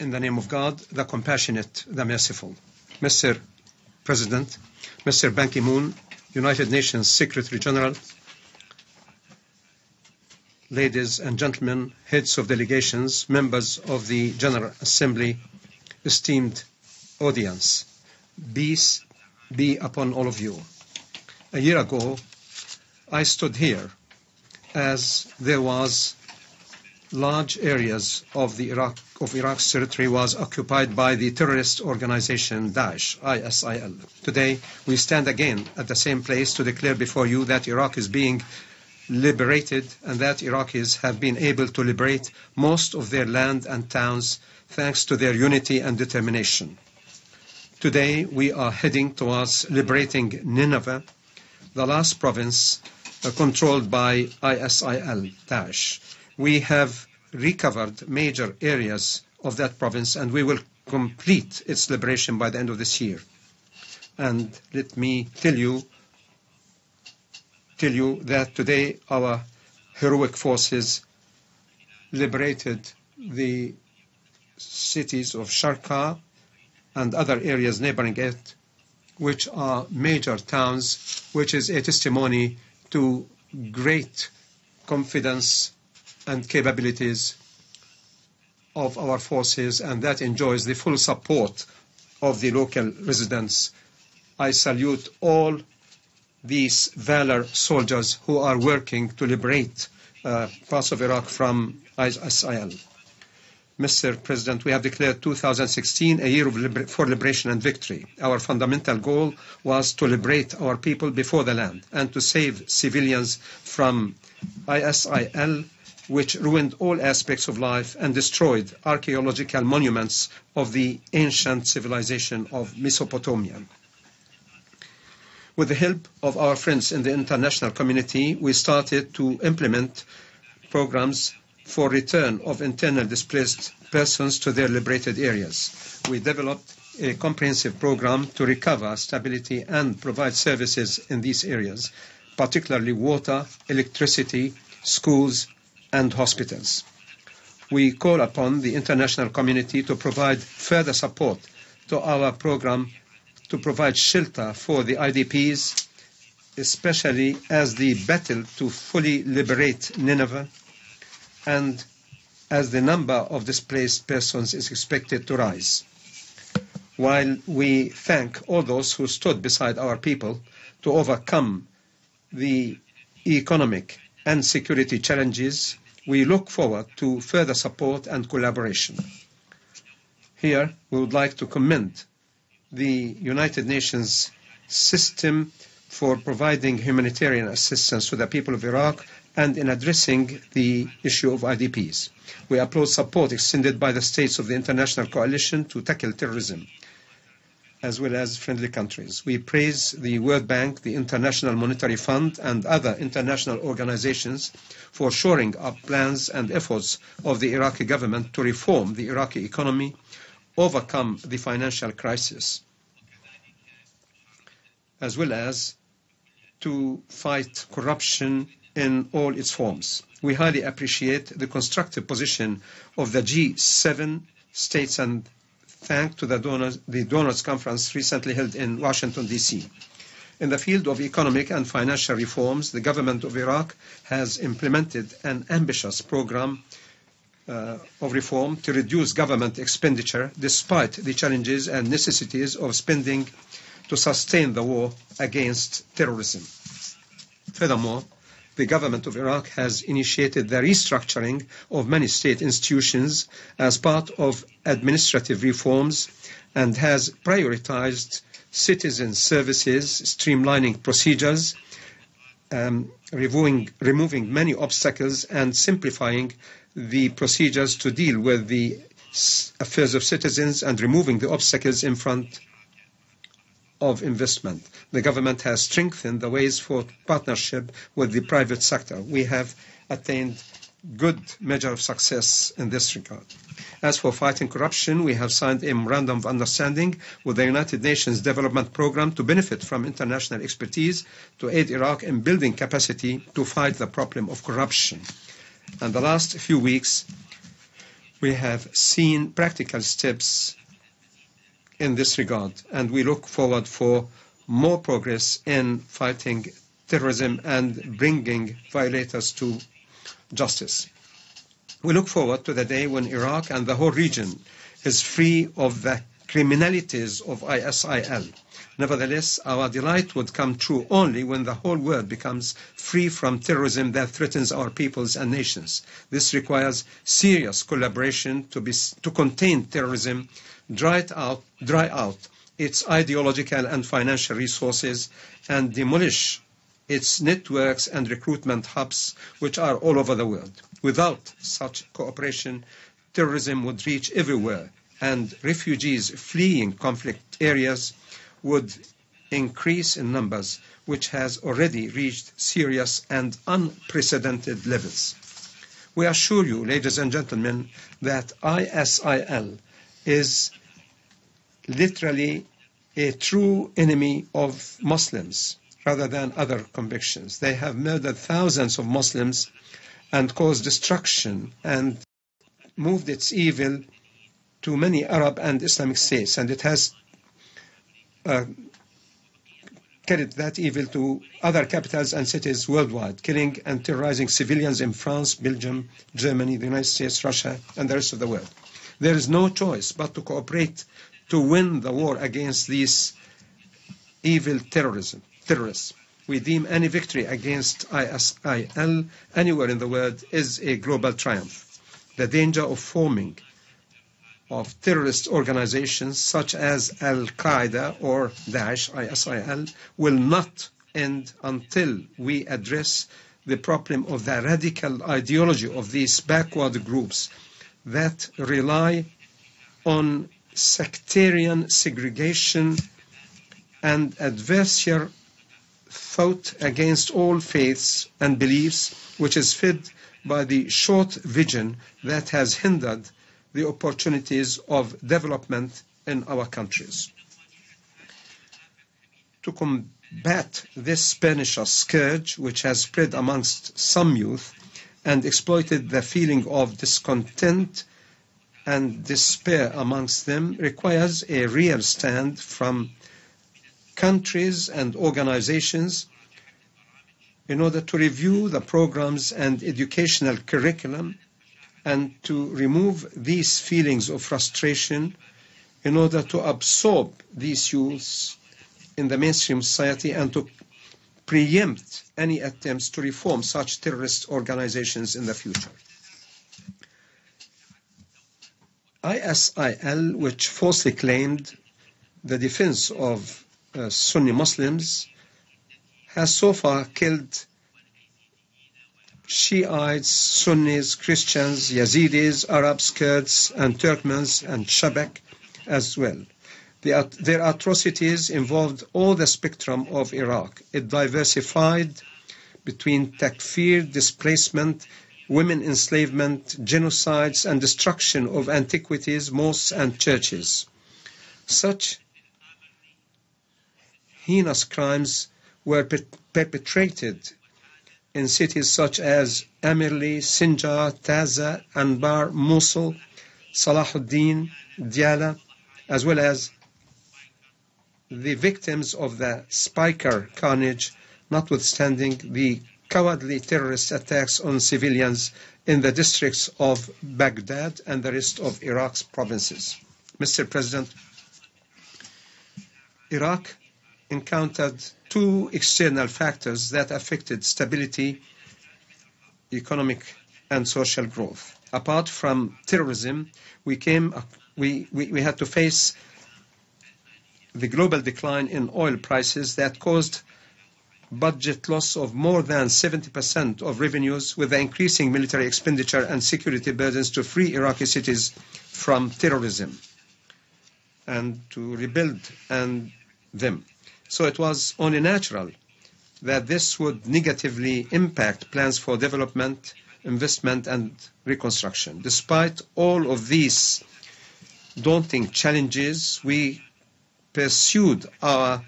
In the name of God, the compassionate, the merciful. Mr. President, Mr. Ban Ki-moon, United Nations Secretary General, ladies and gentlemen, heads of delegations, members of the General Assembly, esteemed audience, peace be upon all of you. A year ago, I stood here as there was large areas of Iraq's territory was occupied by the terrorist organization Daesh, ISIL. Today, we stand again at the same place to declare before you that Iraq is being liberated and that Iraqis have been able to liberate most of their land and towns thanks to their unity and determination. Today, we are heading towards liberating Nineveh, the last province controlled by ISIL, Daesh. We have recovered major areas of that province and we will complete its liberation by the end of this year. And let me tell you that today our heroic forces liberated the cities of Sharqa and other areas neighboring it, which are major towns, which is a testimony to great confidence and capabilities of our forces, and that enjoys the full support of the local residents. I salute all these valor soldiers who are working to liberate parts of Iraq from ISIL. Mr. President, we have declared 2016 a year for liberation and victory. Our fundamental goal was to liberate our people before the land and to save civilians from ISIL, which ruined all aspects of life and destroyed archaeological monuments of the ancient civilization of Mesopotamia. With the help of our friends in the international community, we started to implement programs for return of internally displaced persons to their liberated areas. We developed a comprehensive program to recover stability and provide services in these areas, particularly water, electricity, schools, and hospitals. We call upon the international community to provide further support to our program to provide shelter for the IDPs, especially as the battle to fully liberate Nineveh and as the number of displaced persons is expected to rise. While we thank all those who stood beside our people to overcome the economic and security challenges, we look forward to further support and collaboration. Here, we would like to commend the United Nations system for providing humanitarian assistance to the people of Iraq and in addressing the issue of IDPs. We applaud support extended by the states of the international coalition to tackle terrorism, as well as friendly countries. We praise the World Bank, the International Monetary Fund, and other international organizations for shoring up plans and efforts of the Iraqi government to reform the Iraqi economy, overcome the financial crisis, as well as to fight corruption in all its forms. We highly appreciate the constructive position of the G7 states and thank to the donors conference recently held in Washington, D.C. In the field of economic and financial reforms, the government of Iraq has implemented an ambitious program of reform to reduce government expenditure despite the challenges and necessities of spending to sustain the war against terrorism. Furthermore, the government of Iraq has initiated the restructuring of many state institutions as part of administrative reforms and has prioritized citizen services, streamlining procedures, removing many obstacles and simplifying the procedures to deal with the affairs of citizens and removing the obstacles in front of investment. The government has strengthened the ways for partnership with the private sector. We have attained good measure of success in this regard. As for fighting corruption, we have signed a memorandum of understanding with the United Nations Development Programme to benefit from international expertise to aid Iraq in building capacity to fight the problem of corruption. And the last few weeks, We have seen practical steps in this regard, and we look forward for more progress in fighting terrorism and bringing violators to justice. We look forward to the day when Iraq and the whole region is free of the criminalities of ISIL. Nevertheless, our delight would come true only when the whole world becomes free from terrorism that threatens our peoples and nations. This requires serious collaboration to contain terrorism, dry out its ideological and financial resources, and demolish its networks and recruitment hubs, which are all over the world. Without such cooperation, terrorism would reach everywhere, and refugees fleeing conflict areas would increase in numbers, which has already reached serious and unprecedented levels. We assure you, ladies and gentlemen, that ISIL is literally a true enemy of Muslims rather than other convictions. They have murdered thousands of Muslims and caused destruction and moved its evil to many Arab and Islamic states, and it has carried that evil to other capitals and cities worldwide, killing and terrorizing civilians in France, Belgium, Germany, the United States, Russia, and the rest of the world. There is no choice but to cooperate to win the war against these evil terrorists. We deem any victory against ISIL anywhere in the world is a global triumph. The danger of forming of terrorist organizations such as Al-Qaeda or Daesh, ISIL, will not end until we address the problem of the radical ideology of these backward groups that rely on sectarian segregation and adversarial thought against all faiths and beliefs, which is fed by the short vision that has hindered the opportunities of development in our countries. To combat this pernicious scourge, which has spread amongst some youth and exploited the feeling of discontent and despair amongst them, requires a real stand from countries and organizations in order to review the programs and educational curriculum and to remove these feelings of frustration in order to absorb these youths in the mainstream society and to preempt any attempts to reform such terrorist organizations in the future. ISIL, which falsely claimed the defense of Sunni Muslims, has so far killed Shiites, Sunnis, Christians, Yazidis, Arabs, Kurds, and Turkmens, and Shabak as well. Their atrocities involved all the spectrum of Iraq. It diversified between takfir, displacement, women enslavement, genocides, and destruction of antiquities, mosques, and churches. Such heinous crimes were perpetrated in cities such as Amirli, Sinjar, Taza, Anbar, Mosul, Salahuddin, Diyala, as well as the victims of the Spiker carnage, notwithstanding the cowardly terrorist attacks on civilians in the districts of Baghdad and the rest of Iraq's provinces. Mr. President, Iraq encountered two external factors that affected stability, economic and social growth. Apart from terrorism, we had to face the global decline in oil prices that caused budget loss of more than 70% of revenues, with the increasing military expenditure and security burdens to free Iraqi cities from terrorism and to rebuild them. So it was only natural that this would negatively impact plans for development, investment, and reconstruction. Despite all of these daunting challenges, we pursued the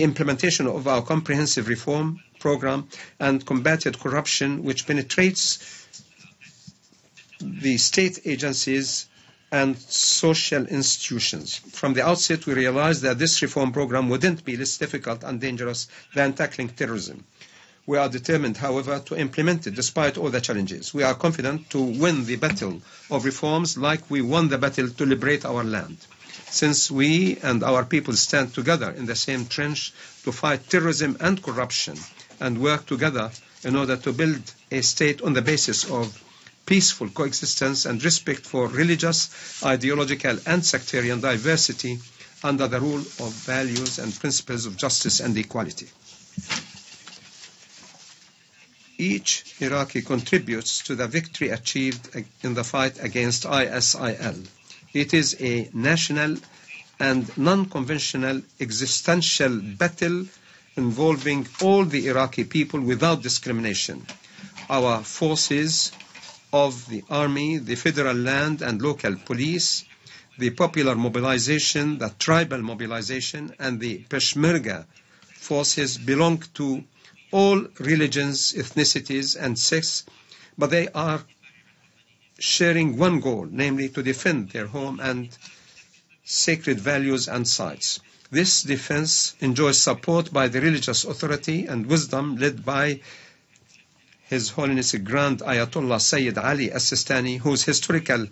implementation of our comprehensive reform program and combated corruption, which penetrates the state agencies and social institutions. From the outset, we realized that this reform program wouldn't be less difficult and dangerous than tackling terrorism. We are determined, however, to implement it despite all the challenges. We are confident to win the battle of reforms like we won the battle to liberate our land. Since we and our people stand together in the same trench to fight terrorism and corruption and work together in order to build a state on the basis of peaceful coexistence and respect for religious, ideological and sectarian diversity under the rule of values and principles of justice and equality. Each Iraqi contributes to the victory achieved in the fight against ISIL. It is a national and non-conventional existential battle involving all the Iraqi people without discrimination. Our forces of the army, the federal land and local police, the popular mobilization, the tribal mobilization, and the Peshmerga forces belong to all religions, ethnicities, and sects, but they are sharing one goal, namely to defend their home and sacred values and sites. This defense enjoys support by the religious authority and wisdom led by His Holiness Grand Ayatollah Sayyid Ali As-Sistani, whose historical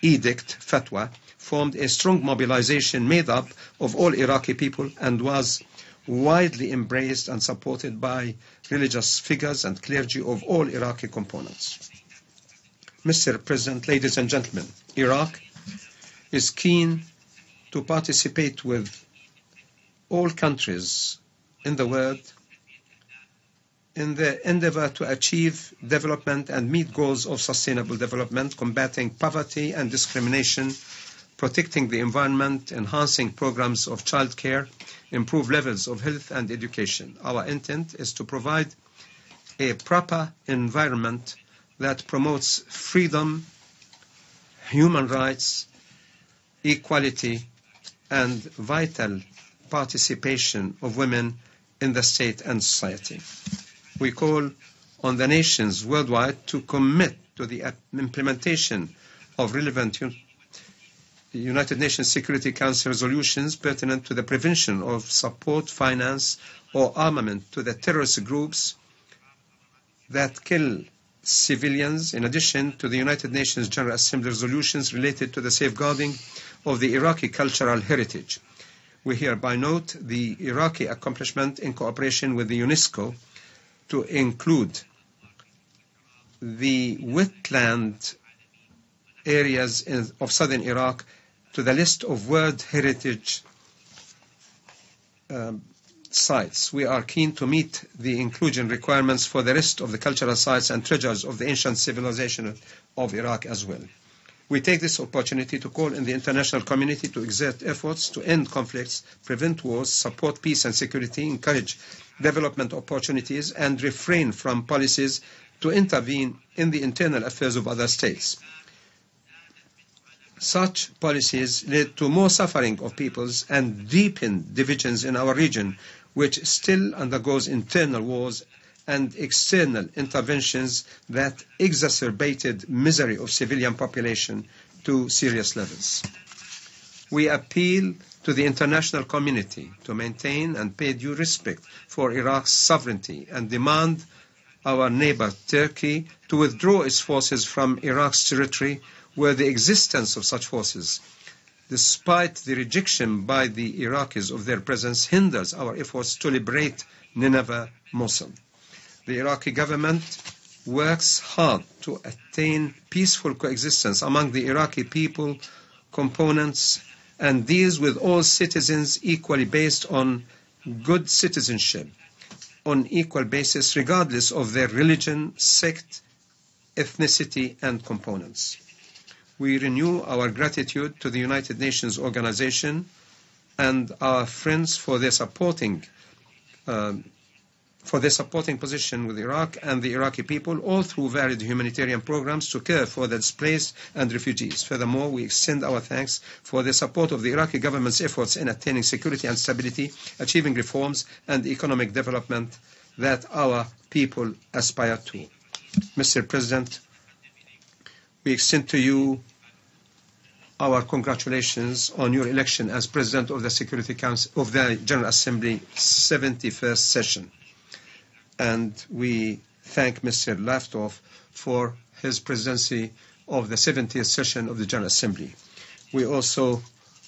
edict, fatwa, formed a strong mobilization made up of all Iraqi people and was widely embraced and supported by religious figures and clergy of all Iraqi components. Mr. President, ladies and gentlemen, Iraq is keen to participate with all countries in the world in the endeavor to achieve development and meet goals of sustainable development, combating poverty and discrimination, protecting the environment, enhancing programs of child care, improve levels of health and education. Our intent is to provide a proper environment that promotes freedom, human rights, equality, and vital participation of women in the state and society. We call on the nations worldwide to commit to the implementation of relevant United Nations Security Council resolutions pertinent to the prevention of support, finance, or armament to the terrorist groups that kill civilians, in addition to the United Nations General Assembly resolutions related to the safeguarding of the Iraqi cultural heritage. We hereby note the Iraqi accomplishment in cooperation with the UNESCO to include the wetland areas of southern Iraq to the list of World Heritage sites. We are keen to meet the inclusion requirements for the rest of the cultural sites and treasures of the ancient civilization of Iraq as well. We take this opportunity to call on the international community to exert efforts to end conflicts, prevent wars, support peace and security, encourage development opportunities, and refrain from policies to intervene in the internal affairs of other states. Such policies led to more suffering of peoples and deepened divisions in our region, which still undergoes internal wars and external interventions that exacerbated misery of civilian population to serious levels. We appeal to the international community to maintain and pay due respect for Iraq's sovereignty and demand our neighbor Turkey to withdraw its forces from Iraq's territory where the existence of such forces, despite the rejection by the Iraqis of their presence, hinders our efforts to liberate Nineveh, Mosul. The Iraqi government works hard to attain peaceful coexistence among the Iraqi people, components, and deals with all citizens equally based on good citizenship, on equal basis regardless of their religion, sect, ethnicity, and components. We renew our gratitude to the United Nations Organization and our friends for their supporting position with Iraq and the Iraqi people, all through varied humanitarian programs to care for the displaced and refugees. Furthermore, we extend our thanks for the support of the Iraqi government's efforts in attaining security and stability, achieving reforms and economic development that our people aspire to. Mr. President, we extend to you our congratulations on your election as President of the Security Council of the General Assembly 71st session. And we thank Mr. Laftov for his presidency of the 70th session of the General Assembly. We also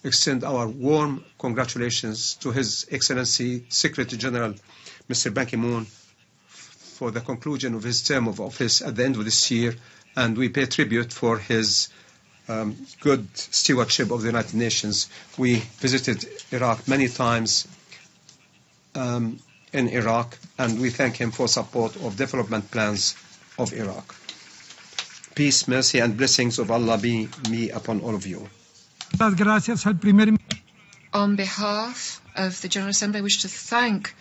extend our warm congratulations to His Excellency Secretary General Mr. Ban Ki-moon for the conclusion of his term of office at the end of this year, and we pay tribute for his good stewardship of the United Nations. We visited Iraq many times in Iraq, and we thank him for support of development plans of Iraq. Peace, mercy, and blessings of Allah be upon all of you. On behalf of the General Assembly, I wish to thank